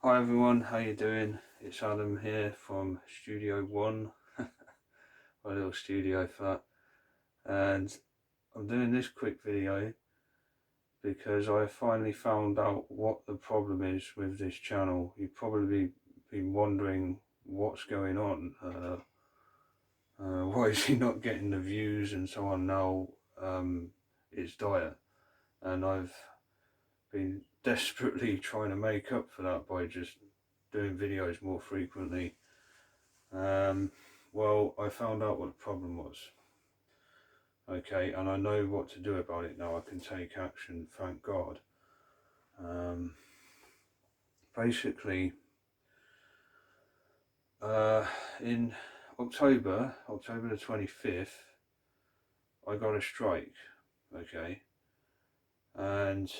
Hi everyone, how you doing? It's Adam here from Studio 1, my little studio flat, and I'm doing this quick video because I finally found out what the problem is with this channel. You've probably been wondering what's going on, why is he not getting the views and so on. Now it's dire, and I've been desperately trying to make up for that by just doing videos more frequently. Well, I found out what the problem was. Okay, and I know what to do about it now. I can take action, thank God. Basically, in October the 25th, I got a strike, okay, and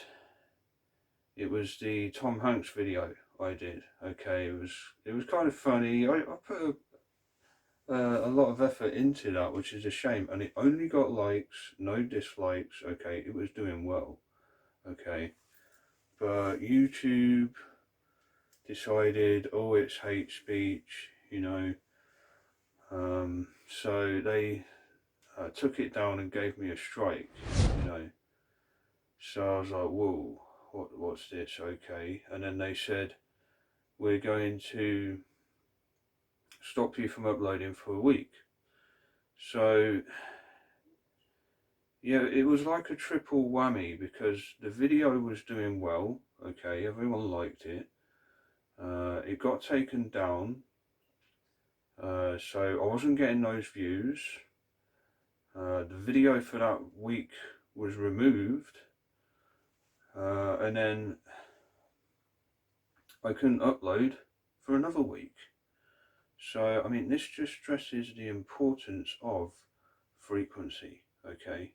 it was the Tom Hanks video I did. Okay, it was kind of funny. I put a lot of effort into that, which is a shame, and it only got likes, no dislikes. Okay, it was doing well. Okay, but YouTube decided, oh, it's hate speech, you know, so they took it down and gave me a strike, you know. So I was like, whoa, what's this? Okay, and then they said, we're going to stop you from uploading for a week. So yeah, it was like a triple whammy because the video was doing well. Okay, everyone liked it. It got taken down, so I wasn't getting those views. The video for that week was removed, and then I couldn't upload for another week. So I mean, this just stresses the importance of frequency. Okay,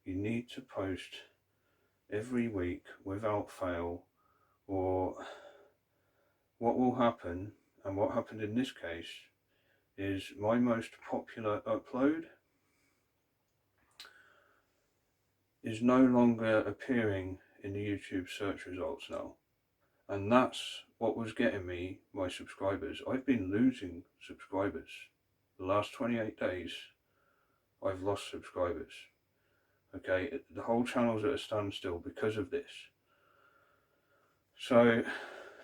you need to post every week without fail, or what will happen, and what happened in this case, is my most popular upload is no longer appearing in the YouTube search results now, and that's what was getting me my subscribers. I've been losing subscribers. The last 28 days I've lost subscribers. Okay, the whole channel's at a standstill because of this. So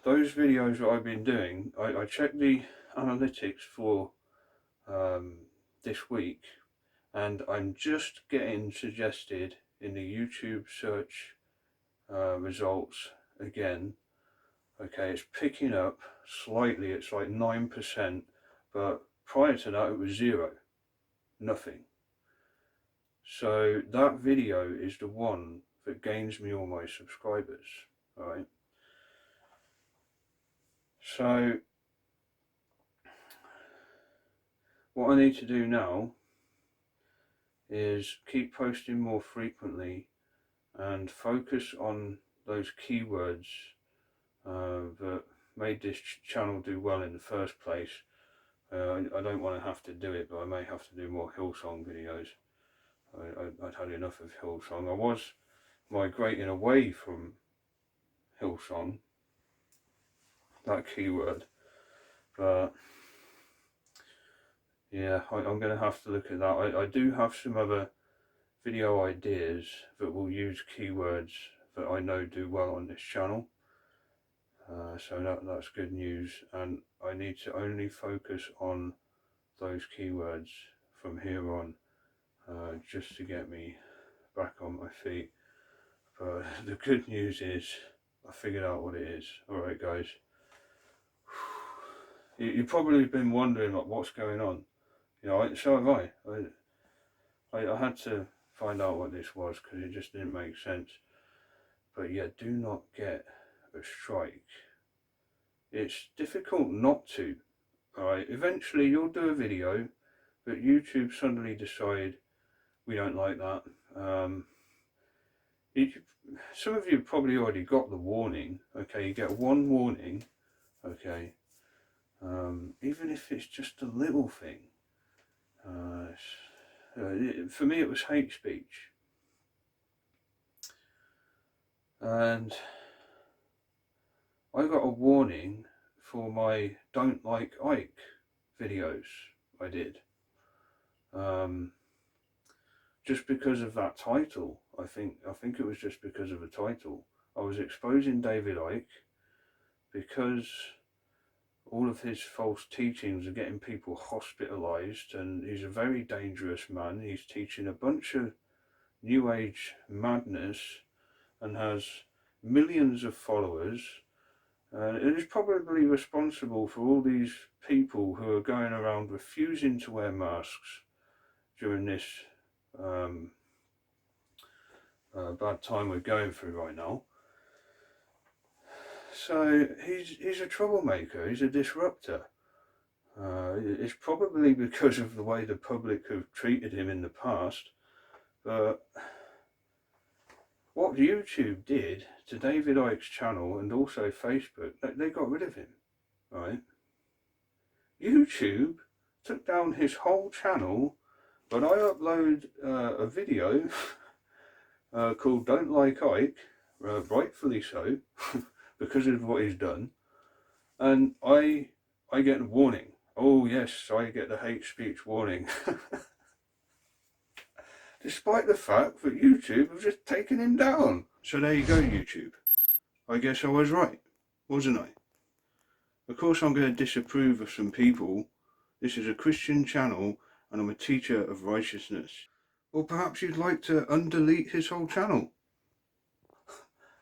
those videos that I've been doing, I checked the analytics for this week, and I'm just getting suggested in the YouTube search results again. Okay, it's picking up slightly, it's like 9%, but prior to that it was zero, nothing. So that video is the one that gains me all my subscribers, right? So what I need to do now is keep posting more frequently and focus on those keywords that made this channel do well in the first place. I don't want to have to do it, but I may have to do more Hillsong videos. I'd had enough of Hillsong. I was migrating away from Hillsong, that keyword, but yeah, I'm going to have to look at that. I do have some other video ideas that will use keywords that I know do well on this channel. So that's good news, and I need to only focus on those keywords from here on, just to get me back on my feet. But the good news is I figured out what it is. Alright guys, you've probably been wondering like, what's going on, you know, so have I had to find out what this was because it just didn't make sense. But yeah, do not get a strike. It's difficult not to. Alright, eventually you'll do a video, but YouTube suddenly decide we don't like that. Some of you probably already got the warning. Okay, you get one warning. Okay, even if it's just a little thing. For me, it was hate speech, and I got a warning for my Don't Like Ike videos I did. Just because of that title. I think it was just because of the title. I was exposing David Icke because all of his false teachings are getting people hospitalized, and he's a very dangerous man. He's teaching a bunch of New Age madness and has millions of followers, and it is probably responsible for all these people who are going around refusing to wear masks during this bad time we're going through right now. So he's a troublemaker, he's a disruptor. It's probably because of the way the public have treated him in the past, but what YouTube did to David Icke's channel and also Facebook, they got rid of him, right? YouTube took down his whole channel, but I upload a video called Don't Like Ike, rightfully so, because of what he's done, and I get a warning. Oh yes, I get the hate speech warning. Despite the fact that YouTube have just taken him down. So there you go, YouTube. I guess I was right, wasn't I? Of course I'm going to disapprove of some people. This is a Christian channel and I'm a teacher of righteousness. Or perhaps you'd like to undelete his whole channel.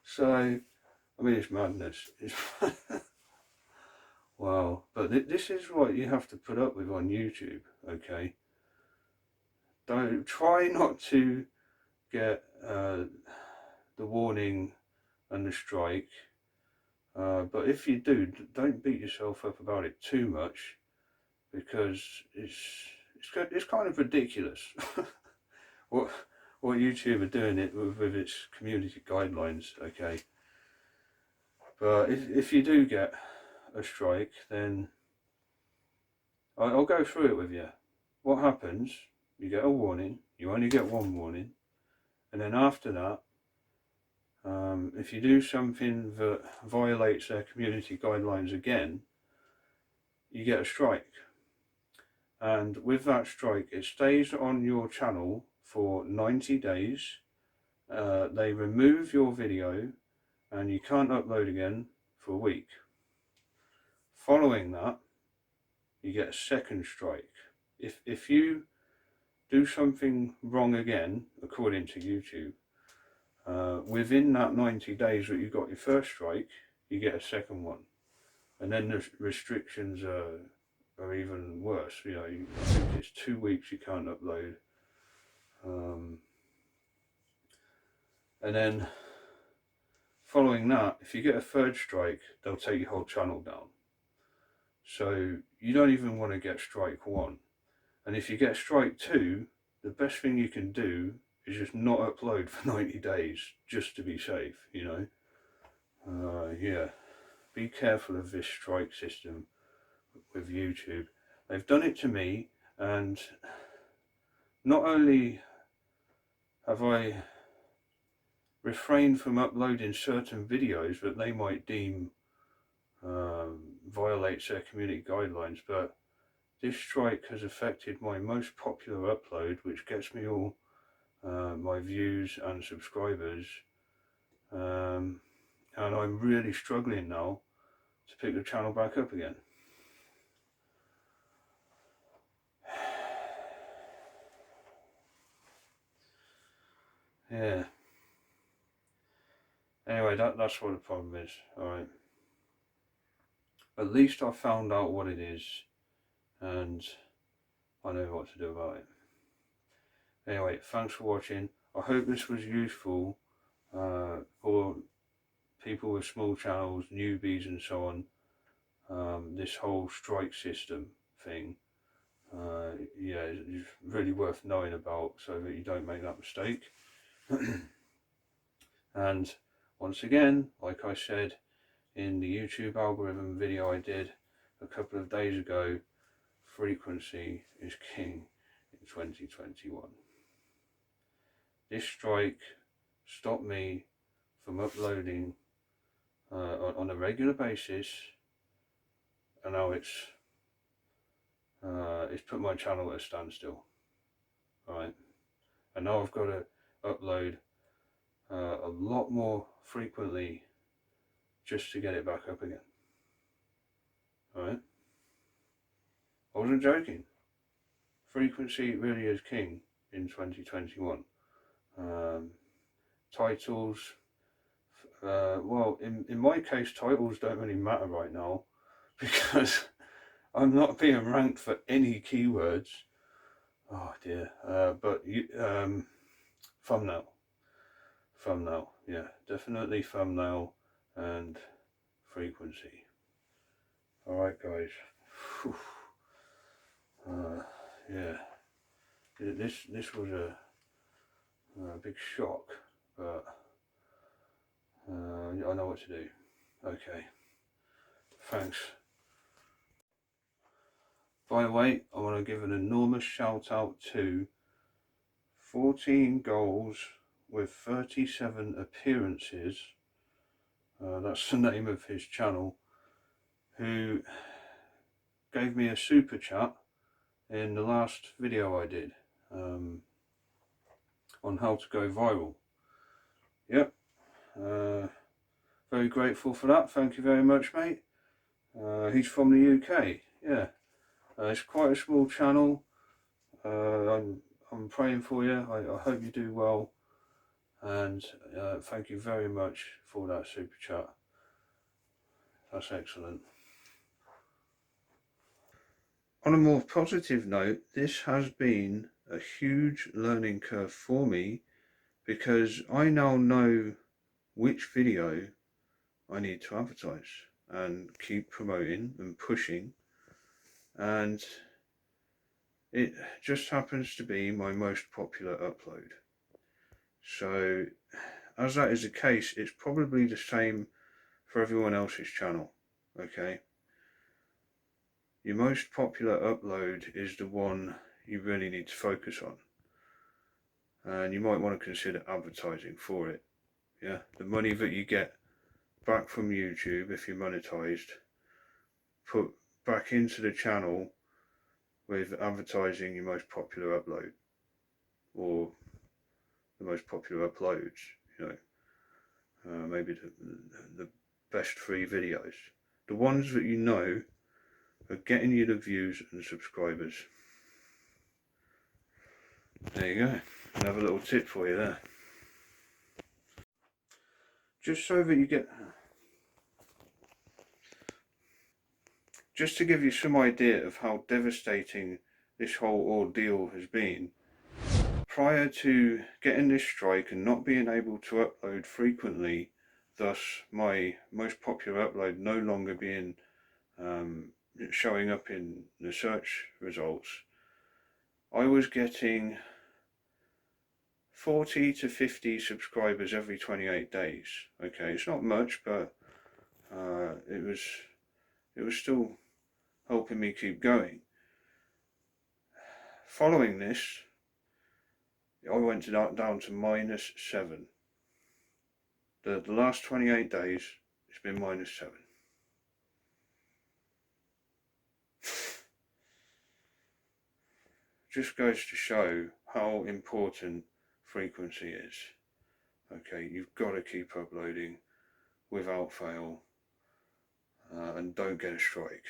So, I mean, it's madness. Wow, but this is what you have to put up with on YouTube, okay? Don't try not to get the warning and the strike, but if you do, don't beat yourself up about it too much, because it's kind of ridiculous what YouTube are doing it with its community guidelines, okay? But if you do get a strike, then I'll go through it with you. What happens? You get a warning. You only get one warning, and then after that, if you do something that violates their community guidelines again, you get a strike. And with that strike, it stays on your channel for 90 days. They remove your video and you can't upload again for a week. Following that, you get a second strike. If you do something wrong again, according to YouTube, within that 90 days that you got your first strike, you get a second one. And then the restrictions are even worse. You know, I think it's 2 weeks you can't upload. And then following that, if you get a third strike, they'll take your whole channel down. So you don't even want to get strike 1. And if you get strike 2, the best thing you can do is just not upload for 90 days, just to be safe, you know. Yeah, be careful of this strike system with YouTube. They've done it to me, and not only have I refrained from uploading certain videos that they might deem violates their community guidelines, but this strike has affected my most popular upload, which gets me all my views and subscribers, and I'm really struggling now to pick the channel back up again. Yeah. Anyway, that's what the problem is. Alright. At least I found out what it is, and I know what to do about it. Anyway, thanks for watching. I hope this was useful for people with small channels, newbies and so on. This whole strike system thing, yeah, is really worth knowing about so that you don't make that mistake. And once again, like I said in the YouTube algorithm video I did a couple of days ago, frequency is king in 2021. This strike stopped me from uploading on a regular basis, and now it's put my channel at a standstill. Right, and now I've got to upload a lot more frequently just to get it back up again. Alright, I wasn't joking. Frequency really is king in 2021. Titles, well, in my case, titles don't really matter right now because I'm not being ranked for any keywords. Oh dear. But thumbnail, yeah, definitely thumbnail and frequency. Alright guys. Yeah, this was a big shock, but I know what to do. Okay, thanks. By the way, I want to give an enormous shout out to 14 goals with 37 appearances. That's the name of his channel, who gave me a super chat in the last video I did on how to go viral. Yep, very grateful for that. Thank you very much, mate. He's from the UK. Yeah, it's quite a small channel. I'm praying for you. I hope you do well, and thank you very much for that super chat. That's excellent. On a more positive note, this has been a huge learning curve for me, because I now know which video I need to advertise and keep promoting and pushing, and it just happens to be my most popular upload. So as that is the case, it's probably the same for everyone else's channel. Okay, your most popular upload is the one you really need to focus on, and you might want to consider advertising for it. Yeah, the money that you get back from YouTube, if you're monetized, put back into the channel with advertising your most popular upload, or the most popular uploads, you know, maybe the best 3 videos, the ones that you know are getting you the views and subscribers. There you go, another little tip for you there. Just so that you get, just to give you some idea of how devastating this whole ordeal has been, prior to getting this strike and not being able to upload frequently, thus my most popular upload no longer being showing up in the search results, I was getting 40 to 50 subscribers every 28 days. Okay, it's not much, but it was still helping me keep going. Following this, I went down to -7. The last 28 days, it's been -7. Just goes to show how important frequency is. Okay, you've got to keep uploading without fail, and don't get a strike.